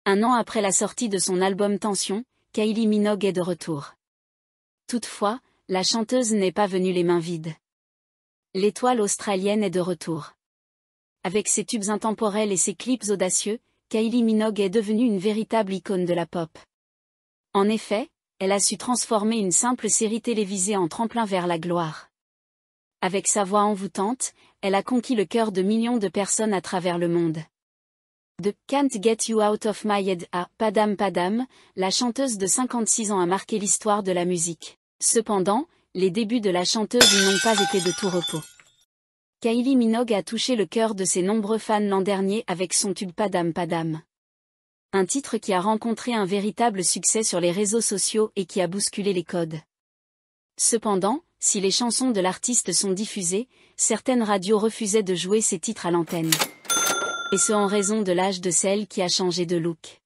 Un an après la sortie de son album Tension, Kylie Minogue est de retour. Toutefois, la chanteuse n'est pas venue les mains vides. L'étoile australienne est de retour. Avec ses tubes intemporels et ses clips audacieux, Kylie Minogue est devenue une véritable icône de la pop. En effet, elle a su transformer une simple série télévisée en tremplin vers la gloire. Avec sa voix envoûtante, elle a conquis le cœur de millions de personnes à travers le monde. De Can't Get You Out of My Head à Padam Padam, la chanteuse de 56 ans a marqué l'histoire de la musique. Cependant, les débuts de la chanteuse n'ont pas été de tout repos. Kylie Minogue a touché le cœur de ses nombreux fans l'an dernier avec son tube Padam Padam. Un titre qui a rencontré un véritable succès sur les réseaux sociaux et qui a bousculé les codes. Cependant, si les chansons de l'artiste sont diffusées, certaines radios refusaient de jouer ces titres à l'antenne. Et ce en raison de l'âge de celle qui a changé de look.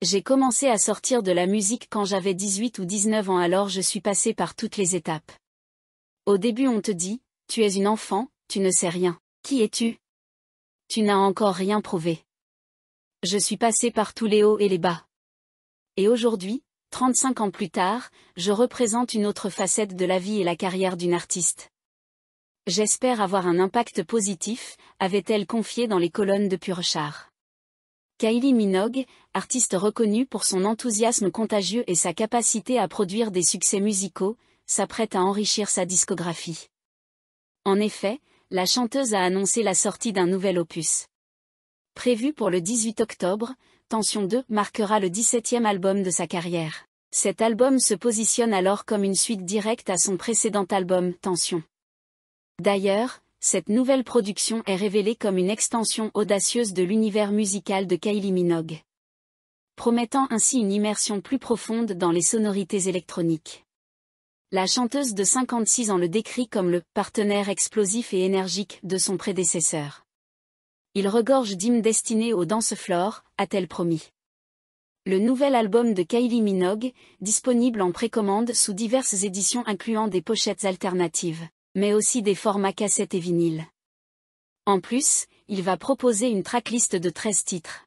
J'ai commencé à sortir de la musique quand j'avais 18 ou 19 ans, alors je suis passée par toutes les étapes. Au début on te dit, tu es une enfant, tu ne sais rien. Qui es-tu? Tu n'as encore rien prouvé. Je suis passée par tous les hauts et les bas. Et aujourd'hui, 35 ans plus tard, je représente une autre facette de la vie et la carrière d'une artiste. J'espère avoir un impact positif, avait-elle confié dans les colonnes de Purechar. Kylie Minogue, artiste reconnue pour son enthousiasme contagieux et sa capacité à produire des succès musicaux, s'apprête à enrichir sa discographie. En effet, la chanteuse a annoncé la sortie d'un nouvel opus. Prévu pour le 18 octobre, Tension 2 marquera le 17e album de sa carrière. Cet album se positionne alors comme une suite directe à son précédent album, Tension. D'ailleurs, cette nouvelle production est révélée comme une extension audacieuse de l'univers musical de Kylie Minogue, promettant ainsi une immersion plus profonde dans les sonorités électroniques. La chanteuse de 56 ans le décrit comme le « partenaire explosif et énergique » de son prédécesseur. Il regorge d'hymnes destinés aux dansefloors, a-t-elle promis. Le nouvel album de Kylie Minogue, disponible en précommande sous diverses éditions incluant des pochettes alternatives, mais aussi des formats cassettes et vinyles. En plus, il va proposer une tracklist de 13 titres.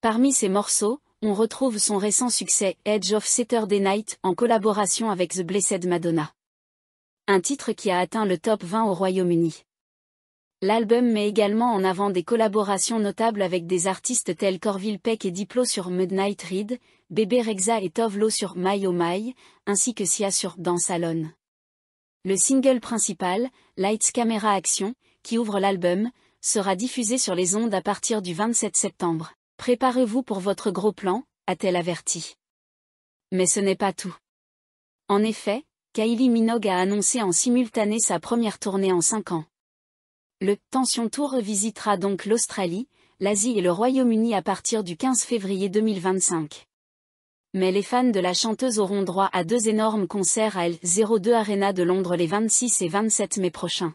Parmi ces morceaux, on retrouve son récent succès Edge of Saturday Night en collaboration avec The Blessed Madonna. Un titre qui a atteint le top 20 au Royaume-Uni. L'album met également en avant des collaborations notables avec des artistes tels qu'Orville Peck et Diplo sur Midnight Ride, Bebe Rexha et Tove Lo sur My Oh My, ainsi que Sia sur Dance Alone. Le single principal, Lights Camera Action, qui ouvre l'album, sera diffusé sur les ondes à partir du 27 septembre. Préparez-vous pour votre gros plan, a-t-elle averti. Mais ce n'est pas tout. En effet, Kylie Minogue a annoncé en simultané sa première tournée en 5 ans. Le Tension Tour revisitera donc l'Australie, l'Asie et le Royaume-Uni à partir du 15 février 2025. Mais les fans de la chanteuse auront droit à 2 énormes concerts à L02 Arena de Londres les 26 et 27 mai prochains.